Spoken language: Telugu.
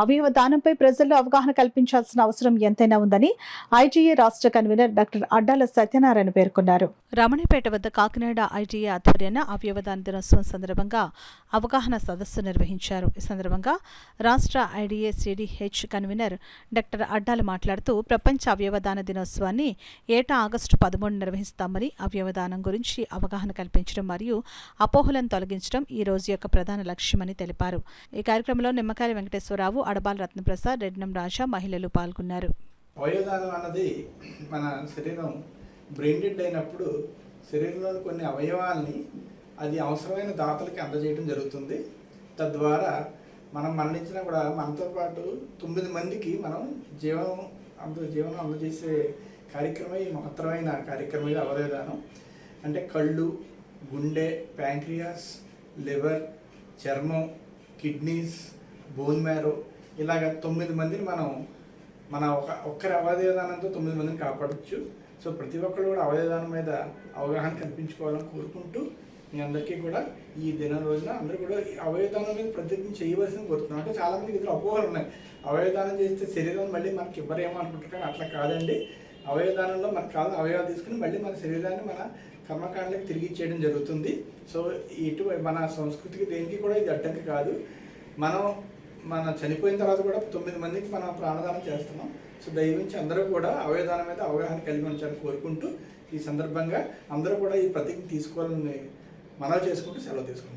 అవయవ దానంపై ప్రజల్లో అవగాహన కల్పించాల్సిన అవసరం ఎంతైనా ఉందని ఐటీఏ రాష్ట్ర కన్వీనర్ డాక్టర్ అడ్డాల సత్యనారాయణ పేర్కొన్నారు. రమణిపేట వద్ద కాకినాడ ఐటీఏ ఆధ్వర్యాన అవయవదాన దినోత్సవం సందర్భంగా అవగాహన సదస్సు నిర్వహించారు. ఈ సందర్భంగా రాష్ట్ర ITA CDH convener doctor Addala మాట్లాడుతూ ప్రపంచ అవయవదాన దినోత్సవాన్ని ఏటా ఆగస్టు 13 నిర్వహిస్తామని, అవయవదానం గురించి అవగాహన కల్పించడం మరియు అపోహలను తొలగించడం ఈ రోజు యొక్క ప్రధాన లక్ష్యమని తెలిపారు. ఈ కార్యక్రమంలో నిమ్మకాయల వెంకటేశ్వరరావు, అడబాల రత్నప్రసాద్, రెడ్నం రాజా మహిళలు పాల్గొన్నారు. అవయవదానం అన్నది మన శరీరం బ్రెయిన్ డెడ్ అయినప్పుడు శరీరంలోని కొన్ని అవయవాల్ని అది అవసరమైన దాతలకి అందజేయడం జరుగుతుంది. తద్వారా మనం మరణించినా కూడా మనతో పాటు 9 మందికి మనం జీవనం అందజేసే కార్యక్రమం ఈ మహత్తరమైన కార్యక్రమం ఇది అవయవదానం. అంటే కళ్ళు, గుండె, ప్యాంక్రియాస్, లివర్, చర్మం, కిడ్నీస్, బోన్ మ్యారో ఇలాగ 9 మందిని మన ఒక్కరి అవయవదానంతో 9 మందిని కాపాడచ్చు. సో ప్రతి ఒక్కరు కూడా అవయవదానం మీద అవగాహన కల్పించుకోవాలని కోరుకుంటూ మీ అందరికీ కూడా ఈ దినం రోజున అందరూ కూడా అవయవదానం మీద ప్రతిజ్ఞ చేయవలసింది కోరుతున్నాం. అంటే చాలామందికి ఇద్దరు అపోహలు ఉన్నాయి. అవయవదానం చేస్తే శరీరం మళ్ళీ మనకి ఇవ్వరేమో అనుకుంటారు, కానీ అట్లా కాదండి. అవయవదానంలో మనకు కావాల్సిన అవయవాలు తీసుకుని మళ్ళీ మన శరీరాన్ని మన కర్మకాండలకు తిరిగి ఇచ్చేయడం జరుగుతుంది. సో మన సంస్కృతికి దేనికి కూడా ఇది అడ్డంకి కాదు. మన చనిపోయిన తర్వాత కూడా 9 మందికి మనం ప్రాణదానం చేస్తున్నాం. సో దయవించి అందరూ కూడా అవయవదానం మీద అవగాహన కలిగి ఉంచాలని కోరుకుంటూ ఈ సందర్భంగా అందరూ కూడా ఈ ప్రతిజ్ఞ తీసుకోవాలని మనవి చేసుకుంటూ సెలవు తీసుకుంటాం.